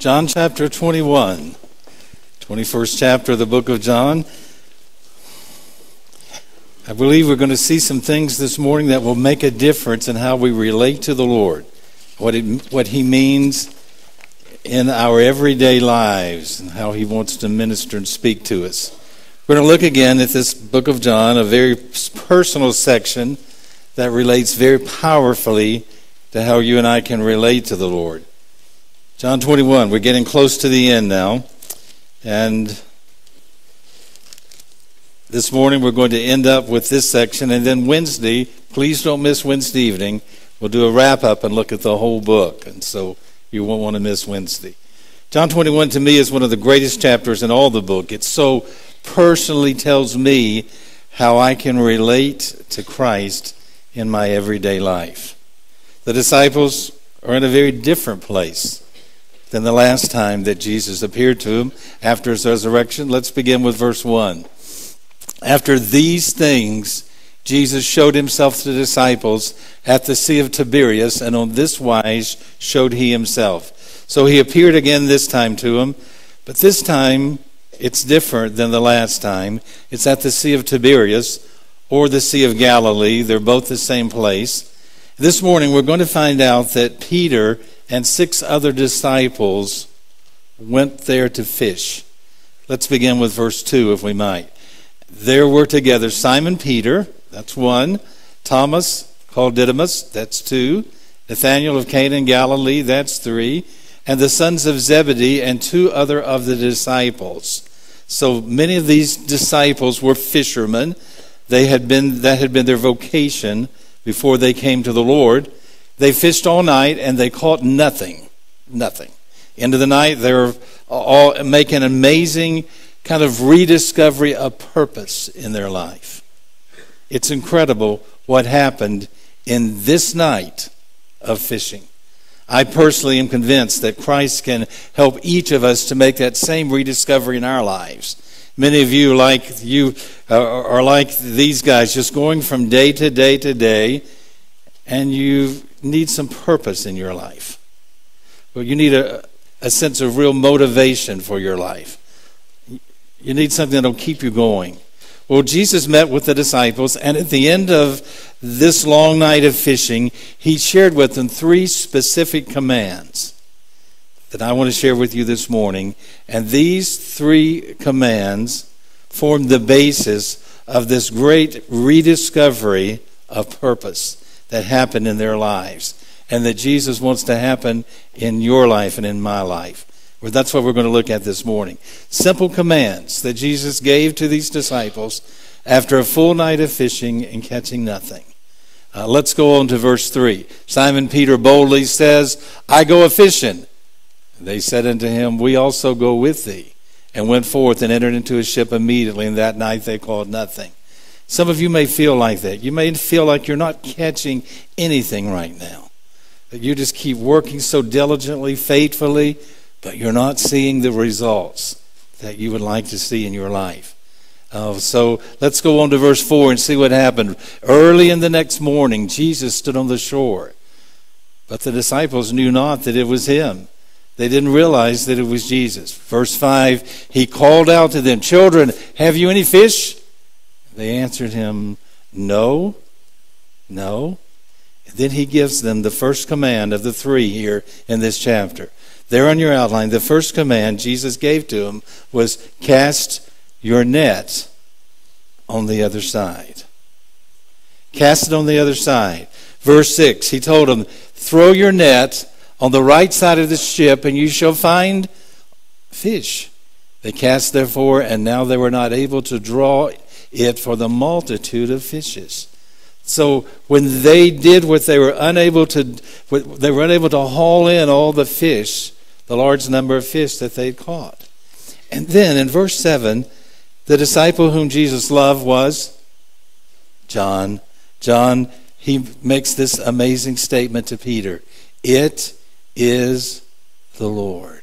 John chapter 21, 21st chapter of the book of John. I believe we're going to see some things this morning that will make a difference in how we relate to the Lord, what He means in our everyday lives, and how He wants to minister and speak to us. We're going to look again at this book of John, a very personal section that relates very powerfully to how you and I can relate to the Lord. John 21, we're getting close to the end now. And this morning we're going to end up with this section. And then Wednesday, please don't miss Wednesday evening, we'll do a wrap-up and look at the whole book. And so you won't want to miss Wednesday. John 21 to me is one of the greatest chapters in all the book. It so personally tells me how I can relate to Christ in my everyday life. The disciples are in a very different place than the last time that Jesus appeared to them after his resurrection. Let's begin with verse 1. After these things, Jesus showed himself to the disciples at the Sea of Tiberias, and on this wise showed he himself. So he appeared again this time to them, but this time it's different than the last time. It's at the Sea of Tiberias, or the Sea of Galilee. They're both the same place. This morning we're going to find out that Peter and 6 other disciples went there to fish. Let's begin with verse 2, if we might. There were together Simon Peter, that's 1, Thomas, called Didymus, that's 2, Nathanael of Cana in Galilee, that's 3, and the sons of Zebedee and 2 other of the disciples. So many of these disciples were fishermen. That had been their vocation before they came to the Lord. They fished all night and they caught nothing. Into the night, they were all making an amazing kind of rediscovery of purpose in their life. It's incredible what happened in this night of fishing. I personally am convinced that Christ can help each of us to make that same rediscovery in our lives. Many of you, are like these guys, just going from day to day to day, and you need some purpose in your life. Well, you need a sense of real motivation for your life. You need something that will keep you going. Well, Jesus met with the disciples, and at the end of this long night of fishing, he shared with them 3 specific commands that I want to share with you this morning. And these 3 commands form the basis of this great rediscovery of purpose that happened in their lives, and that Jesus wants to happen in your life and in my life. Well, that's what we're going to look at this morning. Simple commands that Jesus gave to these disciples after a full night of fishing and catching nothing. Let's go on to verse 3. Simon Peter boldly says, I go a-fishing. They said unto him, we also go with thee, and went forth and entered into a ship immediately, and that night they caught nothing. Some of you may feel like that. You may feel like you're not catching anything right now. That you just keep working so diligently, faithfully, but you're not seeing the results that you would like to see in your life. So let's go on to verse 4 and see what happened. Early in the next morning, Jesus stood on the shore, but the disciples knew not that it was him. They didn't realize that it was Jesus. Verse 5, he called out to them, children, have you any fish? They answered him, no. And then he gives them the first command of the 3 here in this chapter. There on your outline, the first command Jesus gave to them was cast your net on the other side. Cast it on the other side. Verse 6, he told them, throw your net on the right side of the ship, and you shall find fish. They cast therefore, and now they were not able to draw it for the multitude of fishes. So when they did what they were unable to haul in all the fish, the large number of fish that they'd caught. And then in verse 7, the disciple whom Jesus loved was John. John, he makes this amazing statement to Peter. It is the Lord.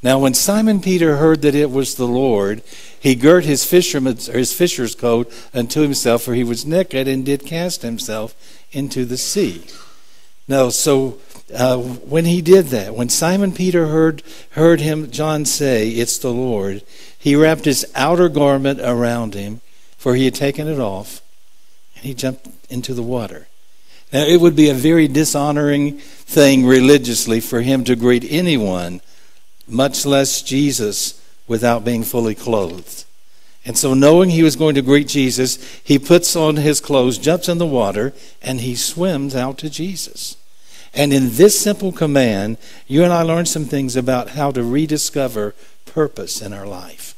Now when Simon Peter heard that it was the Lord, he girt his fisher's coat unto himself, for he was naked, and did cast himself into the sea. Now, so when he did that, when Simon Peter heard him, John say, "It's the Lord," he wrapped his outer garment around him, for he had taken it off, and he jumped into the water. Now, it would be a very dishonoring thing religiously for him to greet anyone, much less Jesus, without being fully clothed. And so, knowing he was going to greet Jesus, he puts on his clothes, jumps in the water, and he swims out to Jesus. And in this simple command, you and I learn some things about how to rediscover purpose in our life.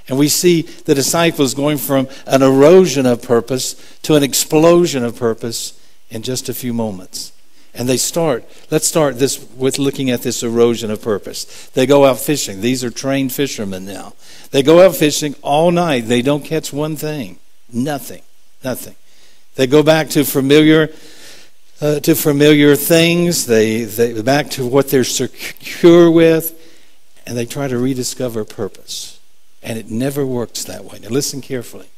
And we see the disciples going from an erosion of purpose to an explosion of purpose in just a few moments. And let's start this with looking at this erosion of purpose. They go out fishing. These are trained fishermen now. They go out fishing all night. They don't catch one thing. Nothing. They go back to familiar things. They back to what they're secure with, and they try to rediscover purpose. And it never works that way. Now listen carefully.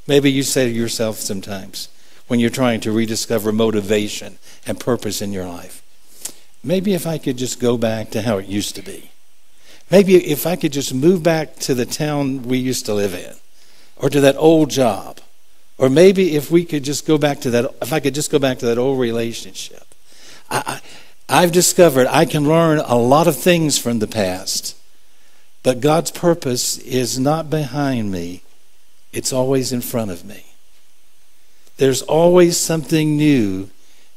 Maybe you say to yourself sometimes, when you're trying to rediscover motivation and purpose in your life, maybe if I could just go back to how it used to be. Maybe if I could just move back to the town we used to live in, or to that old job, or maybe if we could just go back to that, if I could just go back to that old relationship. I've discovered I can learn a lot of things from the past, but God's purpose is not behind me. It's always in front of me. There's always something new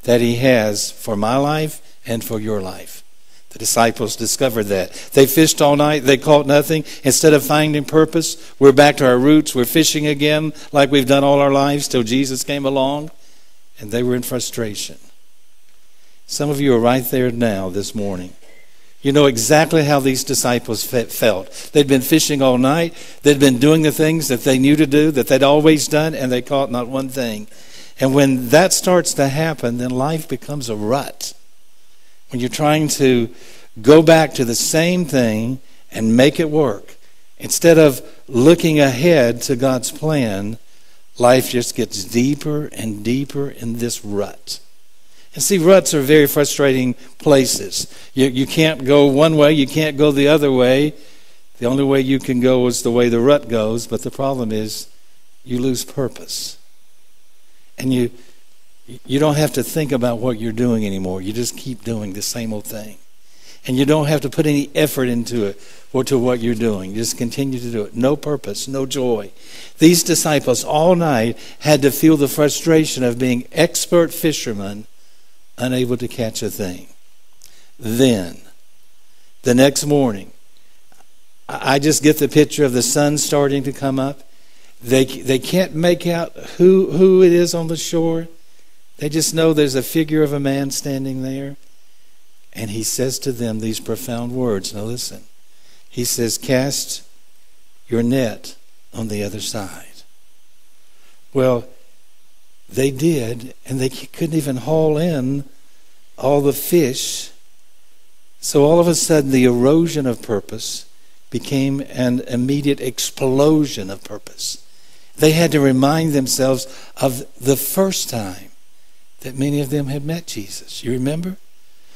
that he has for my life and for your life. The disciples discovered that. They fished all night. They caught nothing. Instead of finding purpose, we're back to our roots. We're fishing again like we've done all our lives till Jesus came along. And they were in frustration. Some of you are right there now this morning. You know exactly how these disciples felt. They'd been fishing all night. They'd been doing the things that they knew to do, that they'd always done, and they caught not one thing. And when that starts to happen, then life becomes a rut. When you're trying to go back to the same thing and make it work, instead of looking ahead to God's plan, life just gets deeper and deeper in this rut. And see, ruts are very frustrating places. You can't go one way, you can't go the other way. The only way you can go is the way the rut goes, but the problem is you lose purpose. And you don't have to think about what you're doing anymore. You just keep doing the same old thing. And you don't have to put any effort into it or to what you're doing. You just continue to do it. No purpose, no joy. These disciples all night had to feel the frustration of being expert fishermen, unable to catch a thing. Then, the next morning, I just get the picture of the sun starting to come up. They can't make out who it is on the shore. They just know there's a figure of a man standing there. And he says to them these profound words. Now listen. He says, "Cast your net on the other side." Well, they did, and they couldn't even haul in all the fish. So all of a sudden, the erosion of purpose became an immediate explosion of purpose. They had to remind themselves of the first time that many of them had met Jesus. You remember?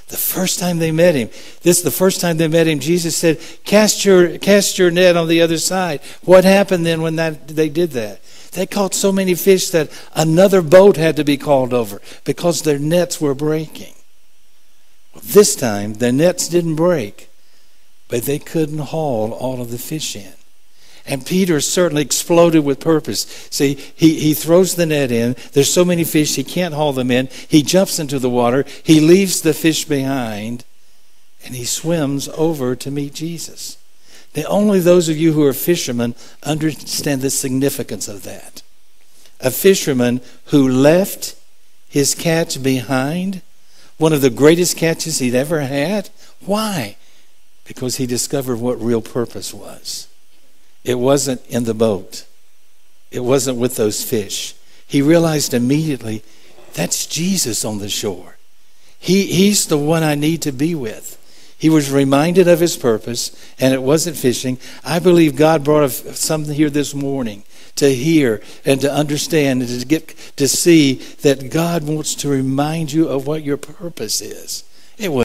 The first time they met him. The first time they met him, Jesus said, cast your net on the other side. What happened then when they did that? They caught so many fish that another boat had to be called over because their nets were breaking. Well, this time, their nets didn't break, but they couldn't haul all of the fish in. And Peter certainly exploded with purpose. See, he throws the net in. There's so many fish, he can't haul them in. He jumps into the water. He leaves the fish behind, and he swims over to meet Jesus. Now, only those of you who are fishermen understand the significance of that. A fisherman who left his catch behind, one of the greatest catches he'd ever had. Why? Because he discovered what real purpose was. It wasn't in the boat. It wasn't with those fish. He realized immediately, that's Jesus on the shore. He's the one I need to be with. He was reminded of his purpose, and it wasn't fishing. I believe God brought us something here this morning to hear and to understand and to get to see that God wants to remind you of what your purpose is. It was